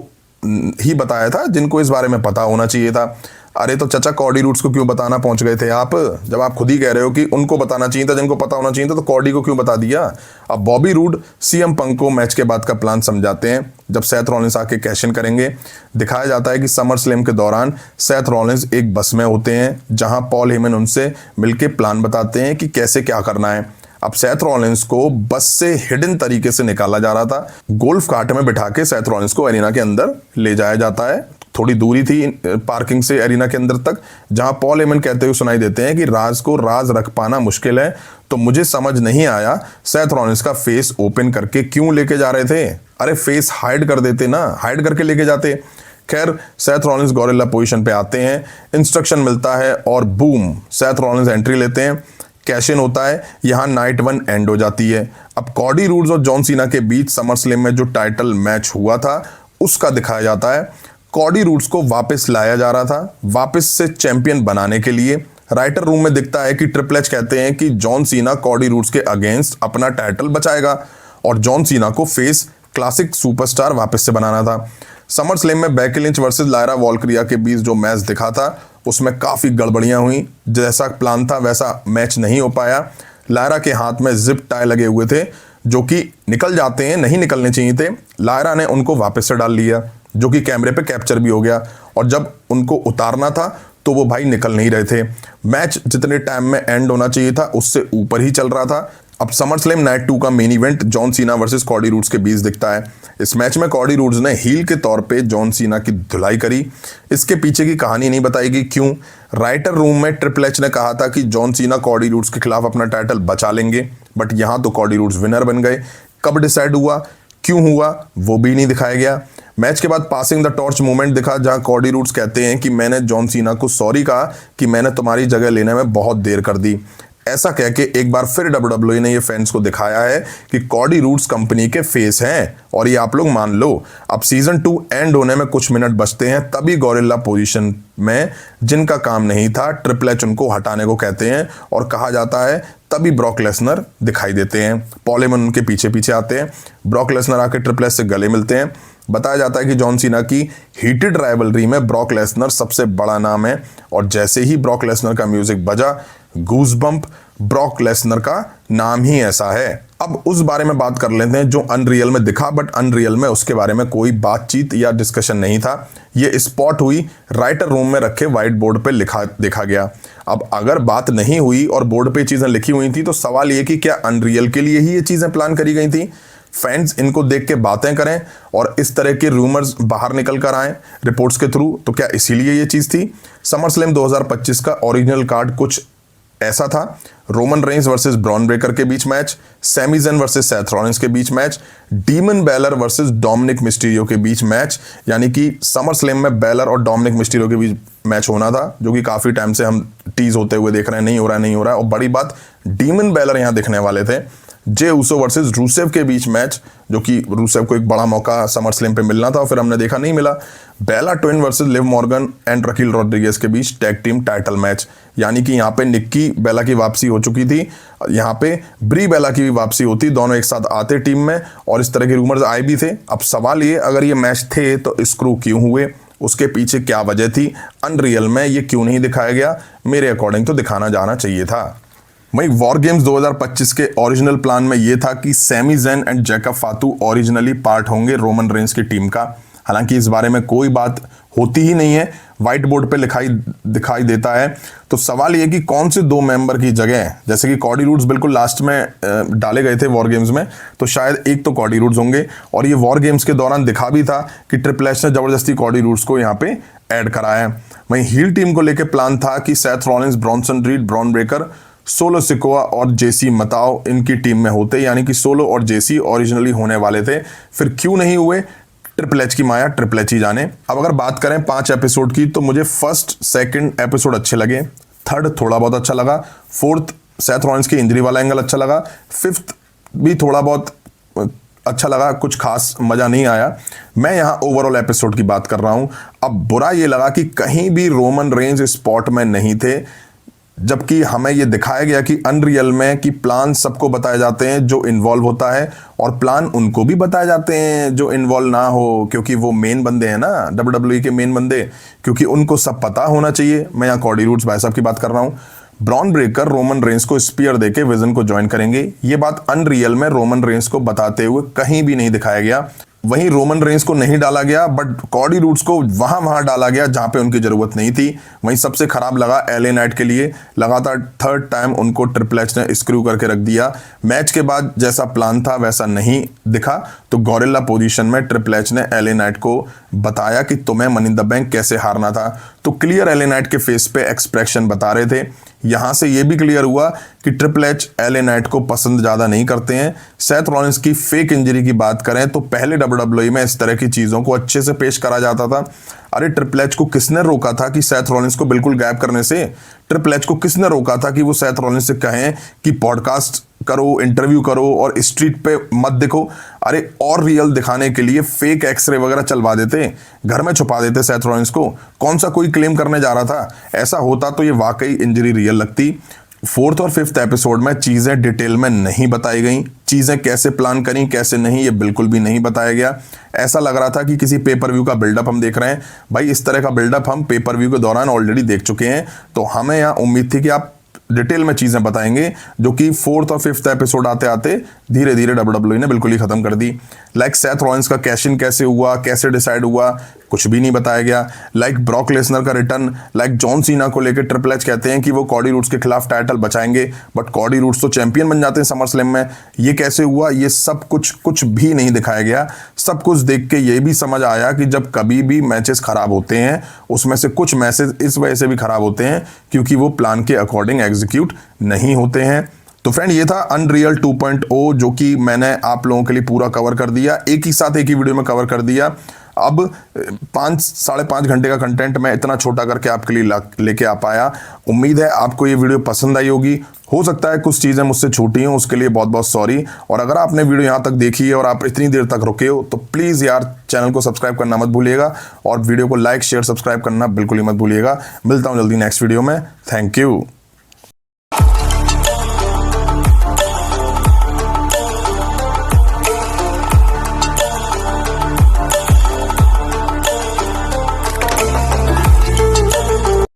ही बताया था जिनको इस बारे में पता होना चाहिए था। अरे तो चाचा कॉडी रूड्स को क्यों बताना पहुंच गए थे आप, जब आप खुद ही कह रहे हो कि उनको बताना चाहिए था, जिनको पता होना चाहिए था, तो कॉडी को क्यों बता दिया। अब बॉबी रूड सीएम पंक को मैच के बाद का प्लान समझाते हैं। जब सेथ रॉलिंस आके कैश इन करेंगे, दिखाया जाता है कि समर स्लैम के दौरान सेथ रॉलिंस एक बस में होते हैं, जहां पॉल हेमन उनसे मिलके प्लान बताते हैं कि कैसे क्या करना है। अब सेथ रॉलिंस को बस से हिडन तरीके से निकाला जा रहा था। गोल्फ कार्ट में बिठा के सेथ रॉलिंस को एरिना के अंदर ले जाया जाता है। थोड़ी दूरी थी पार्किंग से एरिना के अंदर तक, जहां पॉल हेमन कहते हुए सुनाई देते हैं कि राज को राज रख पाना मुश्किल है। तो मुझे समझ नहीं आया सेथ रॉलिंस का फेस ओपन करके क्यों लेके जा रहे थे। अरे फेस हाइड कर देते ना, हाइड करके लेके जाते। खैर सेथ रॉलिंस गॉरिल्ला पोजीशन पे आते हैं, इंस्ट्रक्शन मिलता है और बूम, सेथ रॉलिंस एंट्री लेते हैं। कैश इन होता है, यहां नाइट 1 एंड हो जाती है। अब कॉडी रूड्स और जॉन सीना के बीच समर स्लैम में जो टाइटल मैच हुआ था उसका दिखाया जाता है। कॉडी रूड्स को वापस लाया जा रहा था, वापस से चैंपियन बनाने के लिए। राइटर रूम में दिखता है कि ट्रिपल एच कहते हैं कि जॉन सीना कॉडी रूड्स के अगेंस्ट अपना टाइटल बचाएगा और जॉन सीना को फेस क्लासिक सुपरस्टार वापस से बनाना था। समर स्लैम में बेकी लिंच वर्सेस लायरा वॉल्क्रिया के बीच जो मैच दिखा था उसमें काफ़ी गड़बड़ियां हुई। जैसा प्लान था वैसा मैच नहीं हो पाया। लायरा के हाथ में जिप टाई लगे हुए थे जो कि निकल जाते हैं, नहीं निकलने चाहिए थे। लायरा ने उनको वापस से डाल लिया, जो कि कैमरे पे कैप्चर भी हो गया, और जब उनको उतारना था तो वो भाई निकल नहीं रहे थे। मैच जितने टाइम में एंड होना चाहिए था उससे ऊपर ही चल रहा था। अब समर स्लैम नाइट 2 का main event John Cena versus Cardi roads के बीच दिखता है। इस मैच में कॉडी रूड्स ने हील के तौर पे जॉन सीना की धुलाई करी। इसके पीछे की कहानी नहीं बताई गई क्यों। राइटर रूम में ट्रिपल एच ने कहा था कि जॉन सीना कॉडी रूड्स के खिलाफ अपना टाइटल बचा लेंगे, बट यहाँ तो कॉडी रूड्स विनर बन गए। कब डिसाइड हुआ, क्यों हुआ, वो भी नहीं दिखाया गया। मैच के बाद पासिंग द टॉर्च मूवमेंट दिखा, जहां कॉडी रूड्स कहते हैं कि मैंने जॉन सीना को सॉरी कहा कि मैंने तुम्हारी जगह लेने में बहुत देर कर दी। ऐसा कह के एक बार फिर WWE ने ये फैंस को दिखाया है कि कॉडी रूड्स कंपनी के फेस हैं, और ये आप लोग मान लो। अब सीजन 2 एंड होने में कुछ मिनट बचते हैं, तभी गॉरिल्ला पोजीशन में जिनका काम नहीं था ट्रिपल एच उनको हटाने को कहते हैं, और कहा जाता है तभी ब्रॉक लेसनर दिखाई देते हैं। पॉल हेमन उनके पीछे पीछे आते हैं। ब्रॉक लेसनर आके ट्रिपल एच से गले मिलते हैं। बताया जाता है कि जॉन सीना की हीटेड राइवलरी में ब्रॉक लेसनर सबसे बड़ा नाम है, और जैसे ही ब्रॉक लेसनर का म्यूजिक बजा, गूज़बम्प, ब्रॉक लेसनर का नाम ही ऐसा है। अब उस बारे में बात कर लेते हैं जो अनरियल में दिखा, बट अनरियल में उसके बारे में कोई बातचीत या डिस्कशन नहीं था। ये स्पॉट हुई राइटर रूम में रखे व्हाइट बोर्ड पे देखा गया। अब अगर बात नहीं हुई और बोर्ड पे चीजें लिखी हुई थी तो सवाल ये कि क्या अनरियल के लिए ही ये चीजें प्लान करी गई थी। फैंस इनको देख के बातें करें और इस तरह के रूमर्स बाहर निकल कर आए रिपोर्ट्स के थ्रू, तो क्या इसीलिए ये चीज थी। समर स्लैम 2025 का ओरिजिनल कार्ड कुछ ऐसा था। Roman Reigns versus Bron Breakker के बीच match, Sami Zayn versus Seth Rollins के बीच match, Demon Balor versus Dominik Mysterio के बीच मैच, यानी कि समर स्लैम में बैलर और डोमिनिक मिस्टीरियो के बीच मैच होना था, जो कि काफ़ी टाइम से हम टीज होते हुए देख रहे हैं, नहीं हो रहा है। और बड़ी बात, डीमन बैलर यहाँ दिखने वाले थे। जे ऊसो वर्सेस रूसेव के बीच मैच, जो कि रूसेव को एक बड़ा मौका समर स्लैम पे मिलना था और फिर हमने देखा नहीं मिला। Bella Twin versus Liv Morgan and Raquel Rodriguez के बीच टैग टीम टाइटल मैच, यानी कि यहाँ पे निक्की बेला की वापसी हो चुकी थी, यहाँ पे ब्री बेला की भी वापसी होती, दोनों एक साथ आते टीम में, और इस तरह के रूमर्स आए भी थे। अब सवाल ये, अगर ये मैच थे तो स्क्रू क्यों हुए, उसके पीछे क्या वजह थी, अनरियल में ये क्यों नहीं दिखाया गया? मेरे अकॉर्डिंग तो दिखाना जाना चाहिए था। वहीं वॉर गेम्स 2025 के ओरिजिनल प्लान में यह था कि Sami Zayn and Jacob Fatu originally part होंगे रोमन रेंस की टीम का। हालांकि इस बारे में कोई बात होती ही नहीं है, व्हाइट बोर्ड पे दिखाई देता है। तो सवाल ये कि कौन से दो मेंबर की जगह, जैसे कि कॉडी रूड्स बिल्कुल लास्ट में डाले गए थे वॉर गेम्स में, तो शायद एक तो कॉडी रूड्स होंगे। और ये वॉर गेम्स के दौरान दिखा भी था कि ट्रिपल एच ने जबरदस्ती कॉडी रूड्स को यहाँ पे ऐड कराया। वहीं हील टीम को लेकर प्लान था कि Seth Rollins, Bronson read, Bron Breakker, solo Sikoa और जेसी मताओ इनकी टीम में होते, यानी कि सोलो और जेसी ओरिजिनली होने वाले थे। फिर क्यों नहीं हुए, ट्रिपल एच की माया, ट्रिपल एच ही जाने। अब अगर बात करें 5 एपिसोड की, तो मुझे फर्स्ट सेकंड एपिसोड अच्छे लगे, थर्ड थोड़ा बहुत अच्छा लगा, फोर्थ सेथ रॉलिंस की इंजरी वाला एंगल अच्छा लगा, फिफ्थ भी थोड़ा बहुत अच्छा लगा, कुछ खास मजा नहीं आया। मैं यहाँ ओवरऑल एपिसोड की बात कर रहा हूँ। अब बुरा ये लगा कि कहीं भी रोमन रेंज स्पॉट में नहीं थे, जबकि हमें ये दिखाया गया कि अनरियल में कि प्लान सबको बताए जाते हैं जो इन्वॉल्व होता है, और प्लान उनको भी बताए जाते हैं जो इन्वॉल्व ना हो, क्योंकि वो मेन बंदे हैं ना, WWE के मेन बंदे, क्योंकि उनको सब पता होना चाहिए। मैं यहाँ कॉडी रूड्स भाई साहब की बात कर रहा हूँ। ब्रॉन ब्रेकर रोमन रेंस को स्पीयर देके विजन को ज्वाइन करेंगे, ये बात अनरियल में रोमन रेंस को बताते हुए कहीं भी नहीं दिखाया गया। वहीं रोमन रेंस को नहीं डाला गया, बट कॉडी रूड्स को वहां डाला गया जहां पे उनकी जरूरत नहीं थी। वहीं सबसे खराब लगा LA नाइट के लिए, लगातार थर्ड टाइम उनको ट्रिपल एच ने स्क्रू करके रख दिया। मैच के बाद जैसा प्लान था वैसा नहीं दिखा, तो गॉरिल्ला पोजीशन में ट्रिपल एच ने LA नाइट को बताया कि तुम्हें मनी इन द बैंक कैसे हारना था। तो क्लियर LA नाइट के फेस पे एक्सप्रेशन बता रहे थे। यहां से यह भी क्लियर हुआ कि ट्रिपल एच LA नाइट को पसंद ज्यादा नहीं करते हैं। सेथ रॉलिंस की फेक इंजरी की बात करें तो पहले WWE में इस तरह की चीजों को अच्छे से पेश करा जाता था। अरे ट्रिपल एच को किसने रोका था कि सेथ रॉलिंस को बिल्कुल गायब करने से? ट्रिपल एच को किसने रोका था कि वो सेथ रॉलिंस से कहें कि पॉडकास्ट करो, इंटरव्यू करो और स्ट्रीट पे मत दिखो? अरे और रियल दिखाने के लिए फेक एक्सरे वगैरह चलवा देते, घर में छुपा देते सेथ रॉलिंस को। कौन सा कोई क्लेम करने जा रहा था? ऐसा होता तो ये वाकई इंजरी रियल लगती। फोर्थ और फिफ्थ एपिसोड में चीजें डिटेल में नहीं बताई गई, चीजें कैसे प्लान करी कैसे नहीं, ये बिल्कुल भी नहीं बताया गया। ऐसा लग रहा था कि किसी पेपर व्यू का बिल्डअप हम देख रहे हैं। भाई इस तरह का बिल्डअप हम पेपर व्यू के दौरान ऑलरेडी देख चुके हैं, तो हमें यहाँ उम्मीद थी कि आप डिटेल में चीजें बताएंगे, जो कि फोर्थ और फिफ्थ एपिसोड आते आते धीरे धीरे WWE ने बिल्कुल ही खत्म कर दी। लाइक सेथ रॉलिंस का कैश इन कैसे हुआ, कैसे डिसाइड हुआ, कुछ भी नहीं बताया गया। लाइक ब्रॉक लेसनर का रिटर्न, लाइक जॉन सीना को लेकर ट्रिपल एच कहते हैं कि वो कॉडी रूड्स के खिलाफ टाइटल बचाएंगे, बट कॉडी रूड्स तो चैंपियन बन जाते हैं समर स्लैम में। ये कैसे हुआ? ये सब कुछ भी नहीं दिखाया गया। सब कुछ देख के ये भी समझ आया कि जब कभी भी मैचेस खराब होते हैं, उसमें से कुछ मैचेस इस वजह से भी खराब होते हैं क्योंकि वो प्लान के अकॉर्डिंग एग्जीक्यूट नहीं होते हैं। तो फ्रेंड, ये था अनरियल 2.0, जो कि मैंने आप लोगों के लिए पूरा कवर कर दिया, एक ही साथ एक ही वीडियो में कवर कर दिया। अब 5-5.5 घंटे का कंटेंट मैं इतना छोटा करके आपके लिए लेके आ पाया। उम्मीद है आपको ये वीडियो पसंद आई होगी। हो सकता है कुछ चीज़ें मुझसे छूटी हों, उसके लिए बहुत बहुत सॉरी। और अगर आपने वीडियो यहाँ तक देखी है और आप इतनी देर तक रुके हो, तो प्लीज़ यार चैनल को सब्सक्राइब करना मत भूलिएगा, और वीडियो को लाइक शेयर सब्सक्राइब करना बिल्कुल ही मत भूलिएगा। मिलता हूँ जल्दी नेक्स्ट वीडियो में। Thank you.